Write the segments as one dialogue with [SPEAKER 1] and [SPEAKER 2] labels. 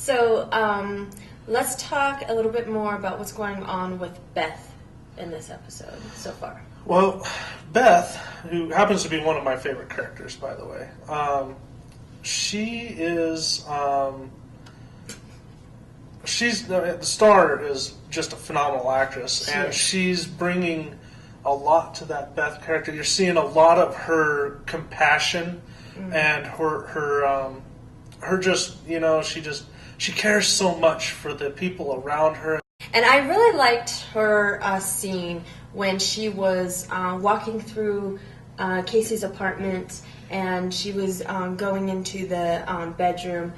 [SPEAKER 1] So let's talk a little bit more about what's going on with Beth in this episode so far.
[SPEAKER 2] Well, Beth, who happens to be one of my favorite characters, by the way, she is... the star is just a phenomenal actress, and she's bringing a lot to that Beth character. You're seeing a lot of her compassion and her just, you know, she cares so much for the people around her.
[SPEAKER 1] And I really liked her scene when she was walking through Casey's apartment, and she was going into the bedroom.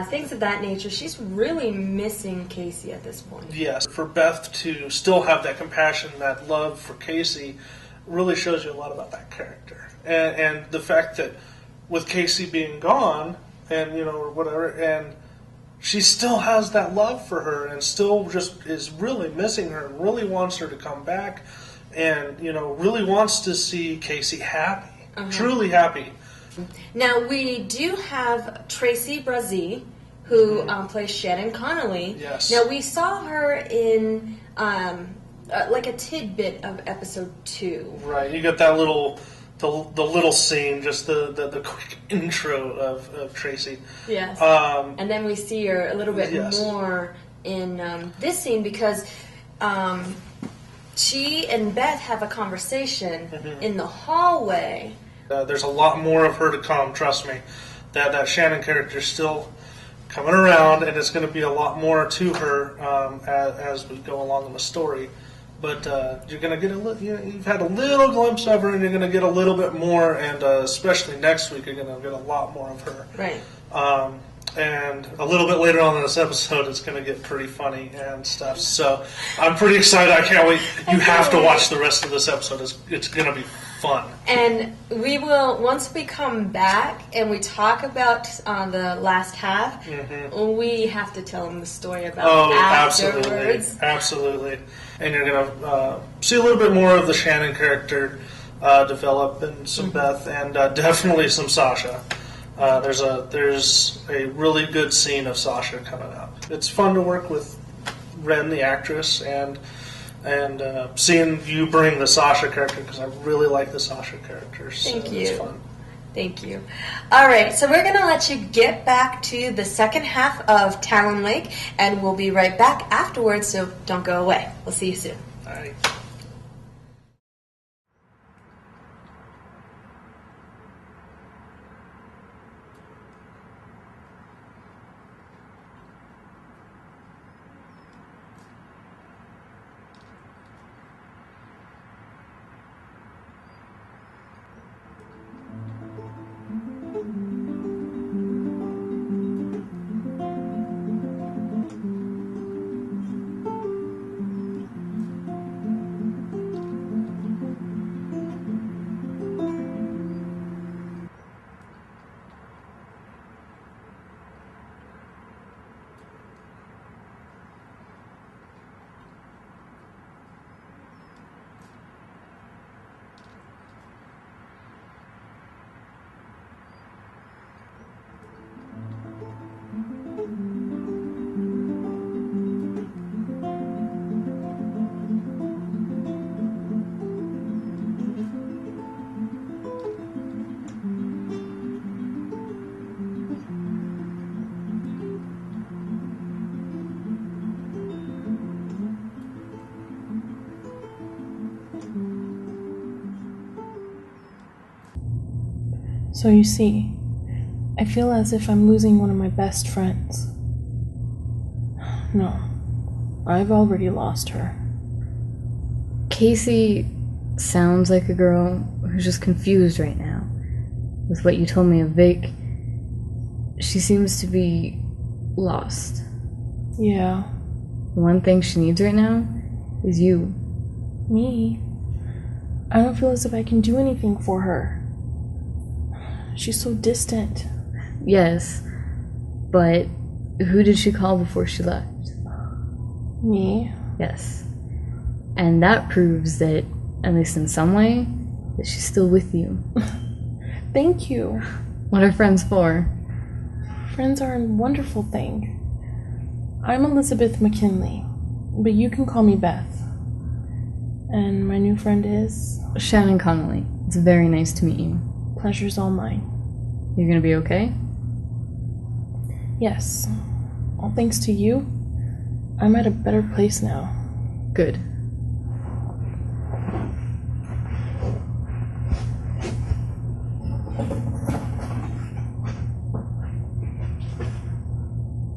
[SPEAKER 1] Things of that nature. She's really missing Casey at this point.
[SPEAKER 2] Yes, for Beth to still have that compassion, that love for Casey, really shows you a lot about that character. And the fact that with Casey being gone, and, you know, or whatever, and she still has that love for her, and still just is really missing her, and really wants her to come back, and, you know, really wants to see Casey happy, truly happy.
[SPEAKER 1] Now, we do have Tracy Brazee, who plays Shannon Connolly.
[SPEAKER 2] Yes.
[SPEAKER 1] Now, we saw her in like a tidbit of episode 2.
[SPEAKER 2] Right. You got that little, the little scene, just the quick intro of Tracy.
[SPEAKER 1] Yes. And then we see her a little bit more in this scene because she and Beth have a conversation in the hallway.
[SPEAKER 2] There's a lot more of her to come, trust me. That Shannon character is still coming around, and it's going to be a lot more to her as we go along in the story. But you're going to get you've had a little glimpse of her, and you're going to get a little bit more, and especially next week, you're going to get a lot more of her.
[SPEAKER 1] Right.
[SPEAKER 2] And a little bit later on in this episode, it's going to get pretty funny and stuff. So I'm pretty excited. I can't wait. You have to watch the rest of this episode. It's going to be fun. And
[SPEAKER 1] we will, once we come back and we talk about the last half, we have to tell them the story about afterwards.
[SPEAKER 2] Absolutely. And you're going to see a little bit more of the Shannon character develop, and some Beth, and definitely some Sasha. There's a really good scene of Sasha coming up. It's fun to work with Ren, the actress, and seeing you bring the Sasha character, because I really like the Sasha character. So
[SPEAKER 1] Thank you.
[SPEAKER 2] It's fun.
[SPEAKER 1] Thank you. All right, so we're going to let you get back to the second half of Tallon Lake, and we'll be right back afterwards, so don't go away. We'll see you soon.
[SPEAKER 2] All right.
[SPEAKER 3] So you see, I feel as if I'm losing one of my best friends. No, I've already lost her.
[SPEAKER 4] Casey sounds like a girl who's just confused right now. With what you told me of Vic, she seems to be lost.
[SPEAKER 3] Yeah.
[SPEAKER 4] One thing she needs right now is you.
[SPEAKER 3] Me? I don't feel as if I can do anything for her. She's so distant.
[SPEAKER 4] Yes, but who did she call before she left?
[SPEAKER 3] Me?
[SPEAKER 4] Yes. And that proves that, at least in some way, that she's still with you.
[SPEAKER 3] Thank you.
[SPEAKER 4] What are friends for?
[SPEAKER 3] Friends are a wonderful thing. I'm Elizabeth McKinley, but you can call me Beth. And my new friend is?
[SPEAKER 4] Shannon Connolly. It's very nice to meet you.
[SPEAKER 3] Pleasure's all mine.
[SPEAKER 4] You're gonna be okay?
[SPEAKER 3] Yes. All thanks to you, I'm at a better place now.
[SPEAKER 4] Good.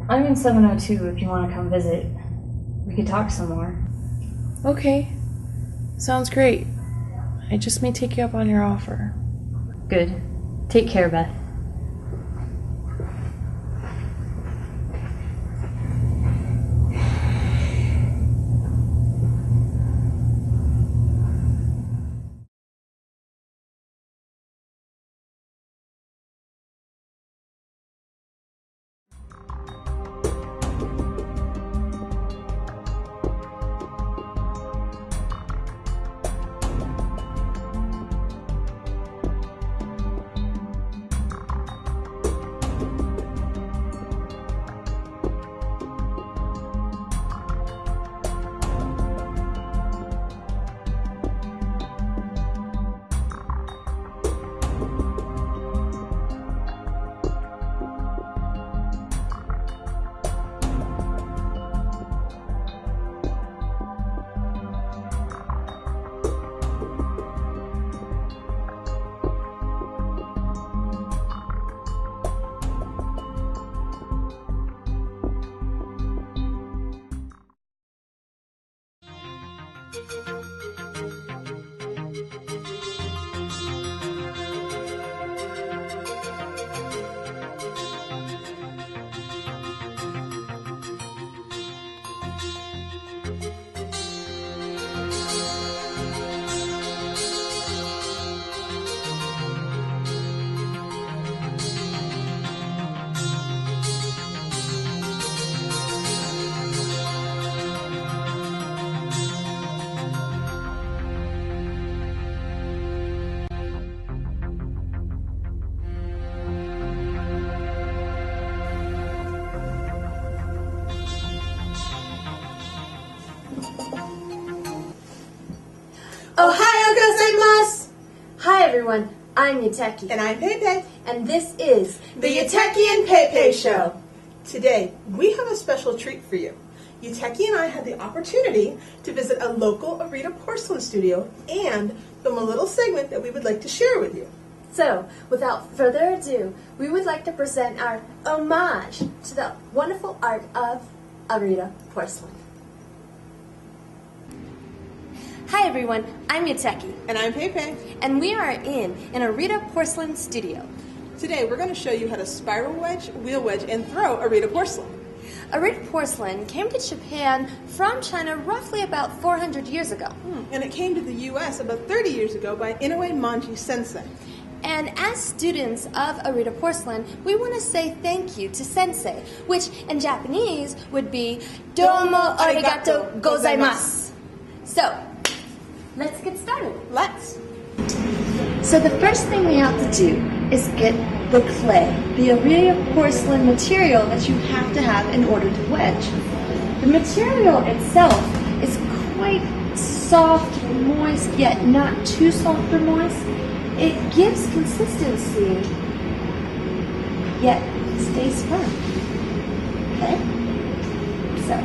[SPEAKER 4] I'm in 702 if you want to come visit. We could talk some more.
[SPEAKER 3] Okay. Sounds great. I just may take you up on your offer.
[SPEAKER 4] Good. Take care, Beth.
[SPEAKER 5] Ohio gozaimasu!
[SPEAKER 1] Hi everyone, I'm Yuteki.
[SPEAKER 5] And I'm PeiPei.
[SPEAKER 1] And this is
[SPEAKER 5] The Yuteki and PeiPei Show. Today, we have a special treat for you. Yuteki and I had the opportunity to visit a local Arita porcelain studio and film a little segment that we would like to share with you.
[SPEAKER 1] So, without further ado, we would like to present our homage to the wonderful art of Arita porcelain. Hi everyone, I'm Yuteki.
[SPEAKER 5] And I'm PeiPei.
[SPEAKER 1] And we are in an Arita porcelain studio.
[SPEAKER 5] Today, we're going to show you how to spiral wedge, wheel wedge, and throw Arita porcelain.
[SPEAKER 1] Arita porcelain came to Japan from China roughly about 400 years ago.
[SPEAKER 5] And it came to the U.S. about 30 years ago by Inoue Manji Sensei.
[SPEAKER 1] And as students of Arita porcelain, we want to say thank you to Sensei, which in Japanese would be Domo arigato gozaimasu. So, let's get started.
[SPEAKER 5] Let's.
[SPEAKER 1] So the first thing we have to do is get the clay, the Arita porcelain material that you have to have in order to wedge. The material itself is quite soft, moist, yet not too soft or moist. It gives consistency, yet stays firm. Okay? So,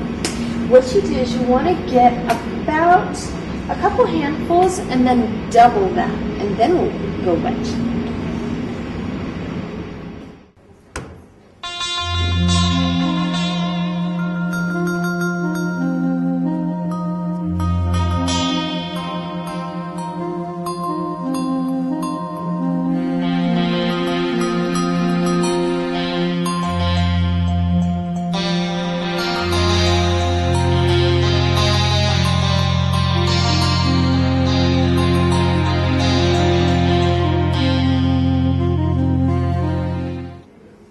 [SPEAKER 1] what you do is you want to get about a couple handfuls and then double that, and then we'll go wedge.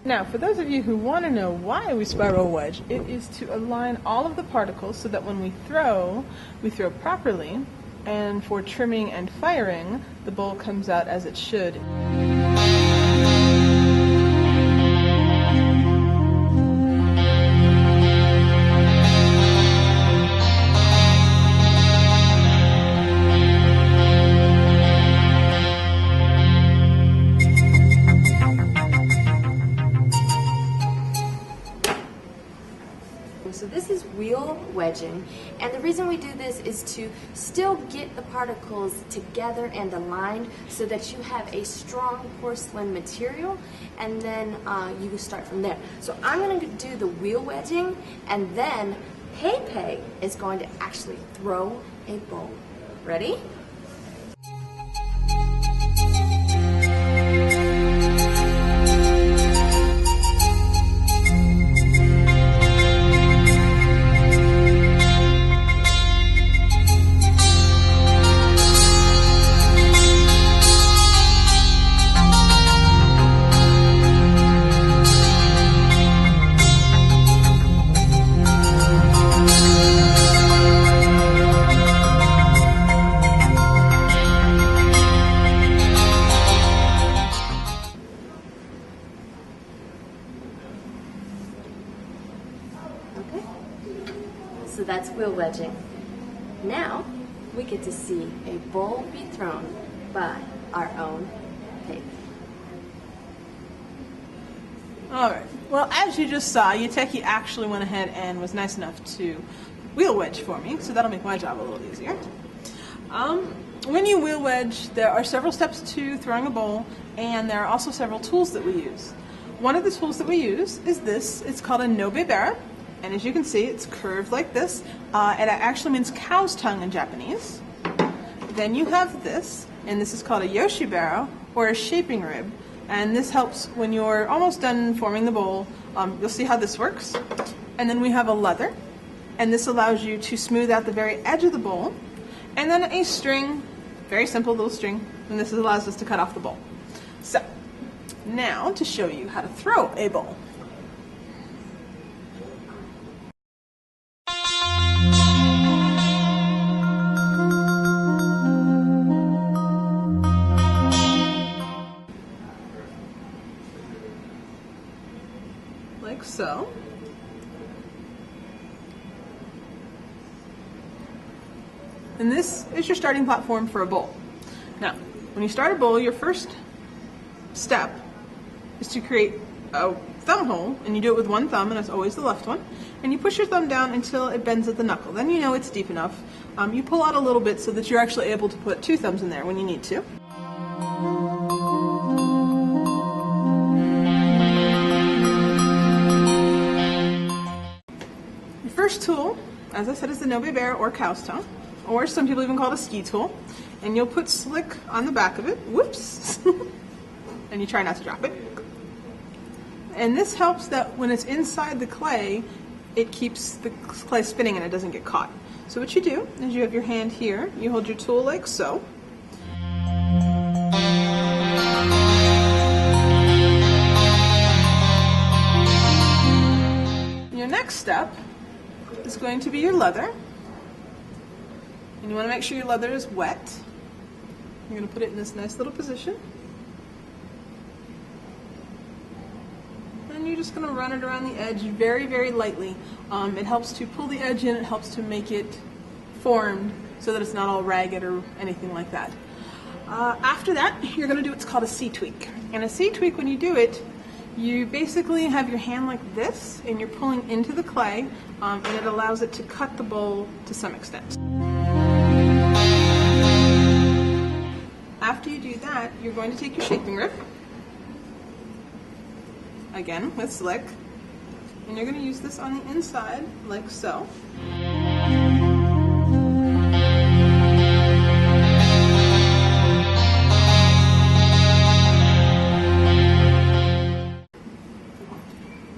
[SPEAKER 5] Now, for those of you who want to know why we spiral wedge, it is to align all of the particles so that when we throw properly, and for trimming and firing, the bowl comes out as it should.
[SPEAKER 1] Okay, so this is wheel wedging, and the reason we do this is to still get the particles together and aligned so that you have a strong porcelain material, and then you can start from there. So I'm going to do the wheel wedging, and then PeiPei is going to actually throw a bowl. Ready? Okay, so that's wheel wedging. Now we get to see a bowl be thrown by our own PeiPei.
[SPEAKER 5] Alright, well, as you just saw, Yuteki actually went ahead and was nice enough to wheel wedge for me, so that'll make my job a little easier. When you wheel wedge, there are several steps to throwing a bowl, and there are also several tools that we use. One of the tools that we use is this. It's called a nobebara, and as you can see, it's curved like this. It actually means cow's tongue in Japanese. Then you have this, and this is called a yoshibara, or a shaping rib. And this helps when you're almost done forming the bowl. You'll see how this works. And then we have a leather, and this allows you to smooth out the very edge of the bowl. And then a string, very simple little string, and this allows us to cut off the bowl. So, now to show you how to throw a bowl. Like so. And this is your starting platform for a bowl. Now, when you start a bowl, your first step is to create a thumb hole, and you do it with one thumb, and it's always the left one. And you push your thumb down until it bends at the knuckle. Then you know it's deep enough. You pull out a little bit so that you're actually able to put two thumbs in there when you need to. Your first tool, as I said, is the nobebara or cow's tongue, or some people even call it a ski tool. And you'll put slick on the back of it. Whoops! And you try not to drop it. And this helps that when it's inside the clay, it keeps the clay spinning and it doesn't get caught. So what you do is you have your hand here, you hold your tool like so. Your next step is going to be your leather. And you want to make sure your leather is wet. You're going to put it in this nice little position. And you're just going to run it around the edge very, very lightly. It helps to pull the edge in, it helps to make it formed so that it's not all ragged or anything like that. After that, you're going to do what's called a C-tweak. And a C-tweak, when you do it, you basically have your hand like this, and you're pulling into the clay, and it allows it to cut the bowl to some extent. After you do that, you're going to take your shaping rib, again with slick, and you're going to use this on the inside like so.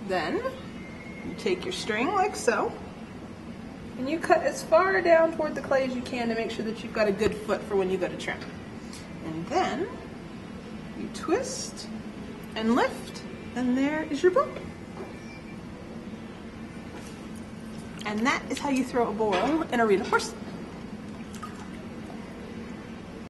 [SPEAKER 5] Then you take your string like so, and you cut as far down toward the clay as you can to make sure that you've got a good foot for when you go to trim. And then you twist and lift, and there is your bowl. And that is how you throw a bowl in a reed of porcelain.